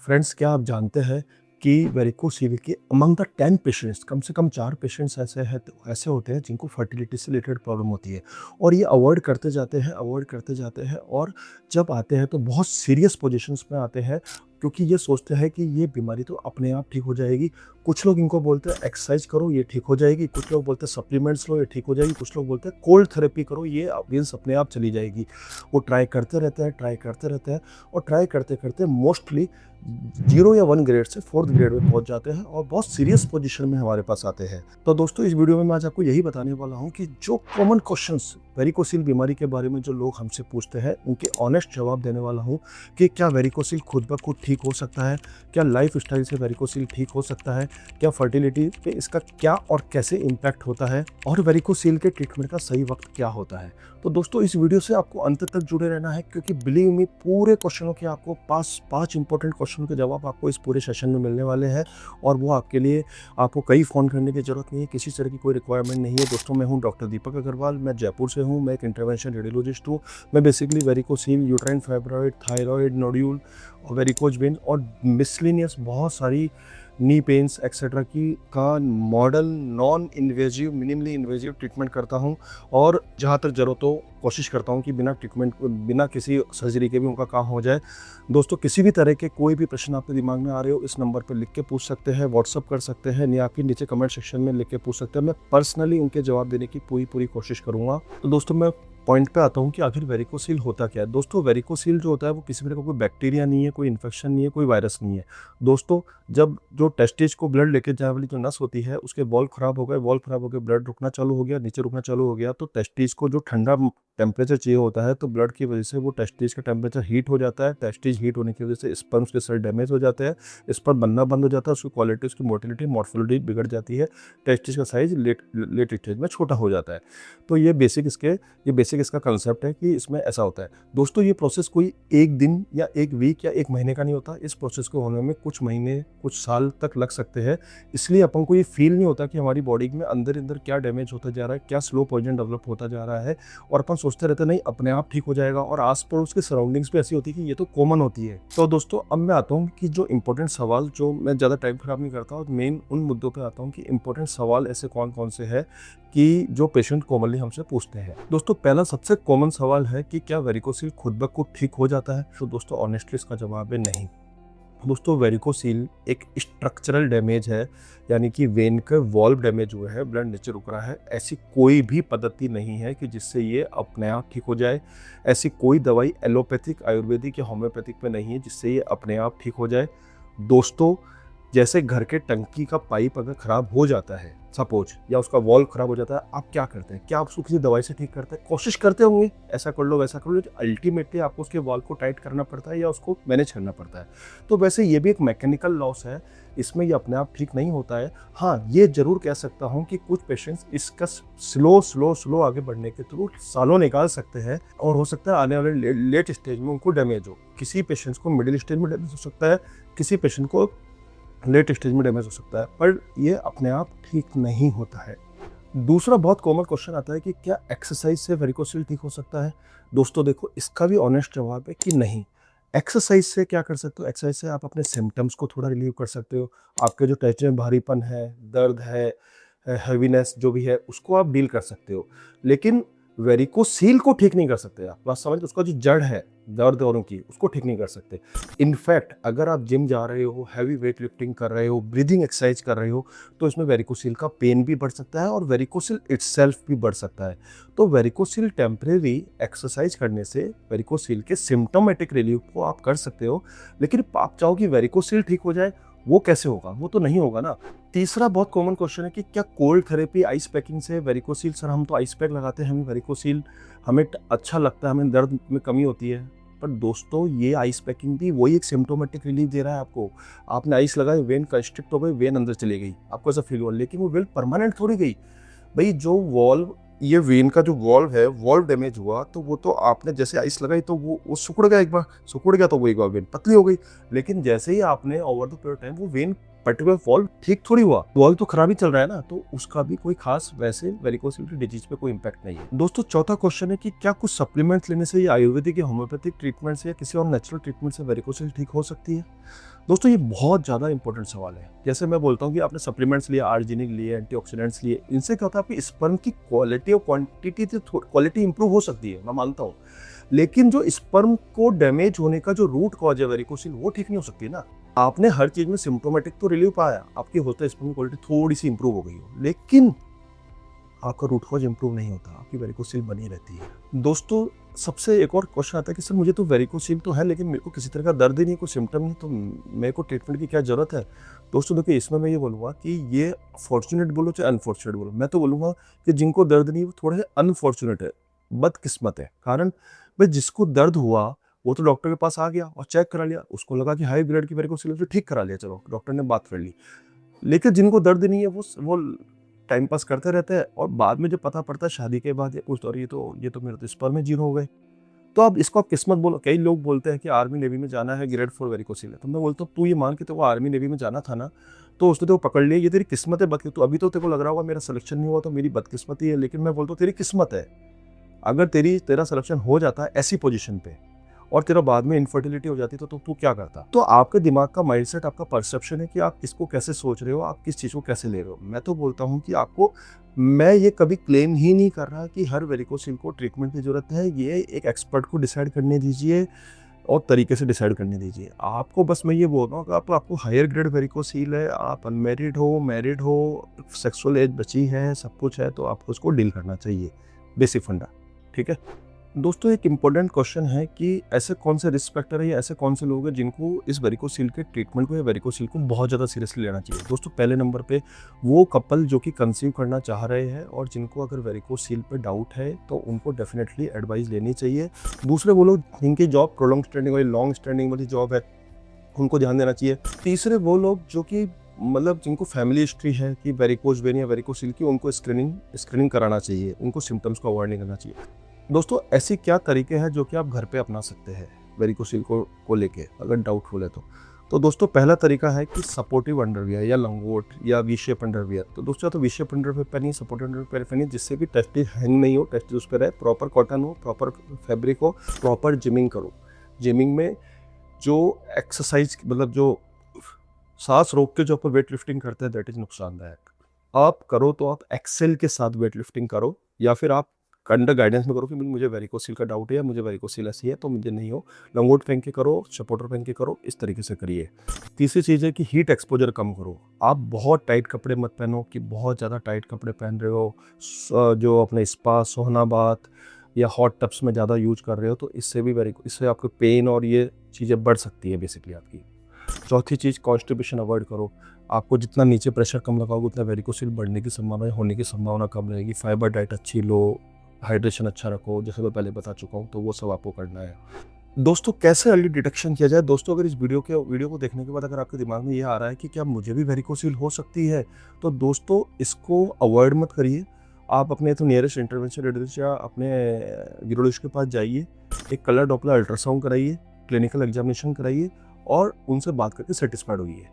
Friends, क्या आप जानते हैं कि वेरिकोसिल के अमंग द 10 पेशेंट्स कम से कम 4 पेशेंट्स ऐसे होते हैं जिनको फर्टिलिटी से रिलेटेड प्रॉब्लम होती है और ये अवॉइड करते जाते हैं और जब आते हैं तो बहुत सीरियस पोजीशंस में आते हैं क्योंकि ये सोचते हैं कि ये बीमारी तो अपने आप ठीक हो जाएगी। कुछ लोग इनको बोलते हैं एक्सरसाइज करो ये ठीक हो जाएगी, कुछ लोग बोलते हैं सप्लीमेंट्स लो ये ठीक हो जाएगी, कुछ लोग बोलते हैं कोल्ड थेरेपी करो ये मीन्स अपने आप चली जाएगी। वो ट्राई करते रहते हैं और ट्राई करते करते मोस्टली 0 या 1 ग्रेड से 4th ग्रेड में पहुंच जाते हैं और बहुत सीरियस पोजीशन में हमारे पास आते हैं। तो दोस्तों, इस वीडियो में मैं आज आपको यही बताने वाला हूं कि जो कॉमन क्वेश्चंस वेरिकोसिल बीमारी के बारे में जो लोग हमसे पूछते हैं उनके ऑनेस्ट जवाब देने वाला हूं कि क्या वेरिकोसिल खुद ब खुद ठीक हो सकता है, क्या लाइफ स्टाइल से वेरिकोसिल ठीक हो सकता है, क्या फर्टिलिटी पे इसका क्या और कैसे इम्पैक्ट होता है और वेरिकोसिल के ट्रीटमेंट का सही वक्त क्या होता है। तो दोस्तों, इस वीडियो से आपको अंत तक जुड़े रहना है क्योंकि बिलीव मी पूरे क्वेश्चनों के आपको 5 इंपॉर्टेंट क्वेश्चन के जवाब आपको इस पूरे सेशन में मिलने वाले हैं और वो आपके लिए आपको कई फ़ोन करने की ज़रूरत नहीं है, किसी तरह की कोई रिक्वायरमेंट नहीं है। दोस्तों, मैं हूं डॉक्टर दीपक अग्रवाल, मैं जयपुर से हूं, मैं एक इंटरवेंशन रेडियोलॉजिस्ट हूं। मैं basically varicocele, uterine fibroid, thyroid nodule और वेरिकोज वेन और मिसलिनियस बहुत सारी नी पेन्स एक्सेट्रा की का model non invasive minimally invasive treatment करता हूं और जहां तक ज़रूरत हो कोशिश करता हूं कि बिना किसी सर्जरी के भी उनका काम हो जाए। दोस्तों, किसी भी तरह के कोई भी प्रश्न आपके दिमाग में आ रहे हो इस नंबर पर लिख के पूछ सकते हैं, व्हाट्सअप कर सकते हैं या फिर नीचे कमेंट सेक्शन में लिख के पूछ सकते हैं। मैं पर्सनली उनके जवाब देने की पूरी कोशिश करूँगा। तो दोस्तों, मैं पॉइंट पे आता हूँ कि आखिर वेरिकोसिल होता क्या है। दोस्तों, वेरिकोसिल जो होता है वो किसी तरह का कोई बैक्टीरिया नहीं है, कोई इन्फेक्शन नहीं है, कोई वायरस नहीं है। दोस्तों, जब जो टेस्टिज को ब्लड लेके जाने वाली जो नस होती है उसके वॉल्व खराब हो गए, ब्लड रुकना चालू हो गया, नीचे रुकना चालू हो गया, तो टेस्टिज को जो ठंडा टेम्परेचर चाहिए होता है तो ब्लड की वजह से वो टेस्टिज का टेम्परेचर हीट हो जाता है। टेस्टिज हीट होने की वजह से स्पर्म्स के सेल डैमेज हो जाते हैं, स्पर्म बनना बंद हो जाता है, उसकी क्वालिटी, उसकी मोटिलिटी, मॉर्फोलॉजी बिगड़ जाती है, टेस्टिज का साइज लेट स्टेज में छोटा हो जाता है। तो ये बेसिक इसका कंसेप्ट है कि इसमें ऐसा होता है। दोस्तों, ये प्रोसेस कोई एक दिन या एक वीक या एक महीने का नहीं होता। इस प्रोसेस को होने में कुछ महीने, कुछ साल तक लग सकते हैं। इसलिए अपन को ये फील नहीं होता कि हमारी बॉडी में अंदर क्या डैमेज होता जा रहा है, क्या स्लो पॉइजन डेवलप होता जा रहा है और अपन सोचते रहते नहीं अपने आप ठीक हो जाएगा और आस पड़ोस की सराउंडिंग्स भी ऐसी होती है कि ये तो कॉमन होती है। तो दोस्तों, अब मैं आता हूँ कि जो इंपॉर्टेंट सवाल, जो मैं ज़्यादा टाइम खराब नहीं करता और मेन उन मुद्दों पे आता हूँ कि इंपॉर्टेंट सवाल ऐसे कौन कौन से हैं कि जो पेशेंट कॉमनली हमसे पूछते हैं। दोस्तों, पहला सबसे कॉमन सवाल है कि क्या वेरिकोसिल खुद ब खुद ठीक हो जाता है। तो दोस्तों, ऑनेस्टली इसका जवाब है नहीं। दोस्तों, वेरिकोसिल एक स्ट्रक्चरल डैमेज है, यानी कि वेन के वॉल्व डैमेज हुए हैं, ब्लड नीचे रुक रहा है। ऐसी कोई भी पद्धति नहीं है कि जिससे ये अपने आप ठीक हो जाए। ऐसी कोई दवाई एलोपैथिक, आयुर्वेदिक या होम्योपैथिक में नहीं है जिससे ये अपने आप ठीक हो जाए। दोस्तों, जैसे घर के टंकी का पाइप अगर ख़राब हो जाता है सपोज, या उसका वॉल्व ख़राब हो जाता है, आप क्या करते हैं? क्या आप उसको किसी दवाई से ठीक करते हैं? कोशिश करते होंगे ऐसा कर लो वैसा कर लो, अल्टीमेटली आपको उसके वॉल्व को टाइट करना पड़ता है या उसको मैनेज करना पड़ता है। तो वैसे ये भी एक मैकेनिकल लॉस है, इसमें ये अपने आप ठीक नहीं होता है। हाँ, ये जरूर कह सकता हूँ कि कुछ पेशेंट्स इसका स्लो आगे बढ़ने के थ्रू सालों निकाल सकते हैं और हो सकता है आने वाले लेट स्टेज में उनको डैमेज हो। किसी पेशेंट्स को मिडिल स्टेज में डैमेज हो सकता है, किसी पेशेंट को लेट स्टेज में डैमेज हो सकता है, पर ये अपने आप ठीक नहीं होता है। दूसरा बहुत कॉमन क्वेश्चन आता है कि क्या एक्सरसाइज से वेरिकोसिल ठीक हो सकता है। दोस्तों देखो, इसका भी ऑनेस्ट जवाब है कि नहीं। एक्सरसाइज से क्या कर सकते हो? एक्सरसाइज से आप अपने सिम्टम्स को थोड़ा रिलीव कर सकते हो। आपके जो टेस्ट में भारीपन है, दर्द है, हैवीनेस जो भी है, उसको आप डील कर सकते हो, लेकिन वेरिकोसिल को ठीक नहीं कर सकते। आप बात समझ, उसका जो जड़ है दर्द औरों की, उसको ठीक नहीं कर सकते। इनफैक्ट अगर आप जिम जा रहे हो, हैवी वेट लिफ्टिंग कर रहे हो, ब्रीदिंग एक्सरसाइज कर रहे हो, तो इसमें वेरिकोसिल का पेन भी बढ़ सकता है और वेरिकोसिल इटसेल्फ भी बढ़ सकता है। तो वेरिकोसिल टेम्परेरी एक्सरसाइज करने से वेरिकोसिल के सिम्टोमेटिक रिलीफ को आप कर सकते हो, लेकिन आप चाहो कि वेरिकोसिल ठीक हो जाए, वो कैसे होगा? वो तो नहीं होगा ना। तीसरा बहुत कॉमन क्वेश्चन है कि क्या कोल्ड थेरेपी, आइस पैकिंग से वेरिकोसिल, सर हम तो आइस पैक लगाते हैं, हमें वेरिकोसिल, हमें अच्छा लगता है, हमें दर्द में कमी होती है। पर दोस्तों, ये आइस पैकिंग भी वही एक सिम्टोमेटिक रिलीफ दे रहा है आपको। आपने आइस लगाई, वेन कंस्ट्रिक्ट हो गई, वेन अंदर चली गई, आपको ऐसा फील हुआ, लेकिन वो वेन परमानेंट थोड़ी गई भाई। जो वॉल्व, ये वेन का जो वॉल्व है, वॉल्व डैमेज हुआ तो वो तो आपने जैसे आइस लगाई तो वो सिकुड़ गया, एक बार सिकुड़ गया तो वो एक बार वेन पतली हो गई। लेकिन जैसे ही आपने ओवर द पीरियड टाइम वो वेन पर्टिकुलर वॉल्व ठीक थोड़ी हुआ, वॉल्व तो खराब ही चल रहा है ना, तो उसका भी कोई खास वैसे वेरिकोसिल डिजीज पे कोई इंपैक्ट नहीं है। दोस्तों, चौथा क्वेश्चन है कि क्या कुछ सप्लीमेंट्स लेने से या आयुर्वेदिक या होम्योपैथिक ट्रीटमेंट से या किसी और नेचुरल ट्रीटमेंट से वेरिकोसिल ठीक हो सकती है। दोस्तों ये बहुत ज़्यादा इंपॉर्टेंट सवाल है। जैसे मैं बोलता हूँ कि आपने सप्लीमेंट्स लिए, आर्जिनिक लिए, एंटीऑक्सीडेंट्स लिए, इनसे क्या होता है आपकी स्पर्म की क्वालिटी और क्वांटिटी तो क्वालिटी इंप्रूव हो सकती है, मैं मानता हूँ। लेकिन जो स्पर्म को डैमेज होने का जो रूट कॉज है वेरिकोसिल, वो ठीक नहीं हो सकती ना। आपने हर चीज़ में सिम्प्टोमेटिक तो रिलीफ पाया, आपकी होता है स्पर्म की क्वालिटी थोड़ी-सी इंप्रूव हो गई हो, लेकिन आपका रूट कॉज इंप्रूव नहीं होता, आपकी वेरिकोसिल बनी रहती है। दोस्तों सबसे एक और क्वेश्चन आता है कि सर मुझे तो वेरिकोसिल तो है, लेकिन मेरे को किसी तरह का दर्द ही नहीं, कोई सिम्पटम नहीं, तो मेरे को ट्रीटमेंट की क्या ज़रूरत है? दोस्तों देखिए, इसमें मैं ये बोलूँगा कि ये फॉर्च्यूनेट बोलो चाहे अनफॉर्च्यूनेट बोलो, मैं तो बोलूँगा कि जिनको दर्द नहीं वो थोड़े से अनफॉर्च्यूनेट है, बदकिस्मत है। कारण भाई जिसको दर्द हुआ वो तो डॉक्टर के पास आ गया और चेक करा लिया, उसको लगा कि हाई ग्रेड की वेरिकोसिल है, तो ठीक करा लिया, चलो डॉक्टर ने बात कर ली। लेकिन जिनको दर्द नहीं है वो टाइम पास करते रहते हैं, और बाद में जब पता पड़ता है शादी के बाद, ये पूछते ये तो मेरे तो स्पर्म में जीरो हो गए। तो अब इसको आप किस्मत बोलो। कई लोग बोलते हैं कि आर्मी नेवी में जाना है, ग्रेड 4 वेरिकोसिल है। तो मैं बोलता हूँ तू ये मान के तो वो आर्मी नेवी में जाना था ना, तो उसने तो पकड़ लिया, ये तेरी किस्मत है। तो अभी तो तेरे को लग रहा होगा मेरा सिलेक्शन नहीं हुआ तो मेरी बदकिस्मती है, लेकिन मैं बोलता हूँ तेरी किस्मत है। अगर तेरा सिलेक्शन हो जाता है ऐसी पोजीशन पे और तेरा बाद में इनफर्टिलिटी हो जाती तो तू क्या करता? तो आपके दिमाग का माइंडसेट, आपका परसेप्शन है कि आप किसको कैसे सोच रहे हो, आप किस चीज़ को कैसे ले रहे हो। मैं तो बोलता हूँ कि आपको, मैं ये कभी क्लेम ही नहीं कर रहा कि हर वेरिकोसिल को ट्रीटमेंट की ज़रूरत है। ये एक एक्सपर्ट को डिसाइड करने दीजिए और तरीके से डिसाइड करने दीजिए। आपको बस मैं ये बोल रहा हूँ कि आपको हायर ग्रेड वेरिकोसिल है, आप अनमैरिड हो, मैरिड हो, सेक्सुअल एज बची है, सब कुछ है, तो आपको उसको डील करना चाहिए। बेसिक फंडा, ठीक है? दोस्तों एक इम्पोर्टेंट क्वेश्चन है कि ऐसे कौन से रिस्क फैक्टर है या ऐसे कौन से लोग हैं जिनको इस वेरिकोसिल के ट्रीटमेंट को या वेरिकोसिल को बहुत ज़्यादा सीरियसली लेना चाहिए। दोस्तों पहले नंबर पे वो कपल जो कि कंसीव करना चाह रहे हैं और जिनको अगर वेरिकोसिल पे डाउट है तो उनको डेफिनेटली एडवाइस लेनी चाहिए। दूसरे वो लोग जिनकी जॉब प्रोलॉन्ग स्टैंडिंग वाली, लॉन्ग स्टैंडिंग वाली जॉब है, उनको ध्यान देना चाहिए। तीसरे वो लोग जो कि मतलब जिनको फैमिली हिस्ट्री है कि वेरिकोज वेन या वेरिकोसिल की, उनको स्क्रीनिंग कराना चाहिए, उनको सिम्टम्स को अवॉइड नहीं करना चाहिए। दोस्तों ऐसी क्या तरीके हैं जो कि आप घर पे अपना सकते हैं वेरिकोसिल को लेके अगर डाउटफुल है तो दोस्तों पहला तरीका है कि सपोर्टिव अंडरवियर या लंगोट या वी शेप अंडरवियर। तो दोस्तों तो वी शेप अंडरवियर पहनिए, सपोर्टिव अंडरवियर पहनिए, जिससे कि टेस्टिस हैंग नहीं हो, टेस्टिस उस पर रहे, प्रॉपर कॉटन हो, प्रॉपर फैब्रिक हो, प्रॉपर जिमिंग करो। जिमिंग में जो एक्सरसाइज मतलब जो सांस रोक के जो अपन वेट लिफ्टिंग करते हैं दैट इज नुकसानदायक। आप करो तो आप एक्सेल के साथ वेट लिफ्टिंग करो, या फिर आप अंडर गाइडेंस में करो कि मुझे वेरिकोसिल का डाउट है या मुझे वेरिकोसिल ऐसी है तो मुझे नहीं हो, लंगोट पहन के करो, सपोर्टर पहन के करो, इस तरीके से करिए। तीसरी चीज़ है कि हीट एक्सपोजर कम करो। आप बहुत टाइट कपड़े मत पहनो कि बहुत ज़्यादा टाइट कपड़े पहन रहे हो, जो अपने स्पा, सोहना बाथ या हॉट टब्स में ज़्यादा यूज कर रहे हो, तो इससे आपको पेन और ये चीज़ें बढ़ सकती है बेसिकली आपकी। चौथी चीज़, कॉन्स्टिपेशन अवॉइड करो। आपको जितना नीचे प्रेशर कम लगाओगे उतना वेरिकोसिल बढ़ने की संभावना, होने की संभावना कम रहेगी। फाइबर डाइट अच्छी लो, हाइड्रेशन अच्छा रखो, जैसे मैं पहले बता चुका हूँ, तो वो सब आपको करना है। दोस्तों कैसे अर्ली डिटेक्शन किया जाए? दोस्तों अगर इस वीडियो को देखने के बाद अगर आपके दिमाग में ये आ रहा है कि क्या मुझे भी वेरिकोसिल हो सकती है, तो दोस्तों इसको अवॉइड मत करिए। आप अपने तो नियरेस्ट इंटरवेंशन रेडियोलॉजिस्ट या अपने यूरोलॉजिस्ट के पास जाइए, एक कलर डॉपलर अल्ट्रासाउंड कराइए, क्लिनिकल एग्जामिनेशन कराइए और उनसे बात करके सेटिस्फाइड होइए।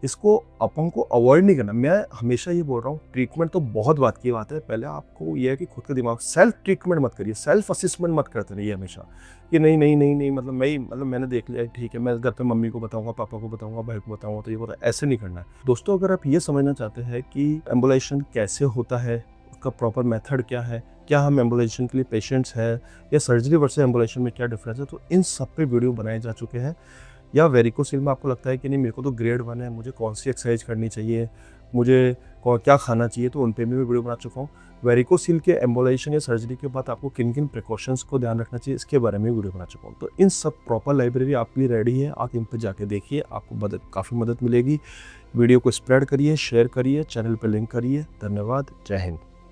इसको अपन को अवॉइड नहीं करना। मैं हमेशा ये बोल रहा हूँ, ट्रीटमेंट तो बहुत बात की बात है, पहले आपको ये है कि खुद के दिमाग, सेल्फ ट्रीटमेंट मत करिए, सेल्फ असेसमेंट मत करते रहिए हमेशा कि नहीं मतलब मैंने देख लिया, ठीक है, मैं घर पे मम्मी को बताऊंगा, पापा को बताऊंगा, भाई को बताऊंगा, तो ये बोला, ऐसे नहीं करना है। दोस्तों अगर आप ये समझना चाहते हैं कि एम्बुलेशन कैसे होता है, उसका प्रॉपर मेथड क्या है, क्या हम एम्बुलेशन के लिए पेशेंट्स है या सर्जरी वर्सेस एम्बुलेशन में क्या डिफरेंस है, तो इन सब पे वीडियो बनाए जा चुके हैं। या वेरिकोसिल में आपको लगता है कि नहीं मेरे को तो ग्रेड 1 है, मुझे कौन सी एक्सरसाइज करनी चाहिए, मुझे क्या खाना चाहिए, तो उन पे भी मैं वीडियो बना चुका हूँ। वेरिकोसिल के एम्बुलेशन या सर्जरी के बाद आपको किन किन प्रिकॉशंस को ध्यान रखना चाहिए, इसके बारे में वीडियो बना चुका हूँ। तो इन सब प्रॉपर लाइब्रेरी आपके लिए रेडी है, आप इन पर जाके देखिए, आपको काफ़ी मदद मिलेगी। वीडियो को स्प्रेड करिए, शेयर करिए, चैनल पर लिंक करिए। धन्यवाद, जय हिंद।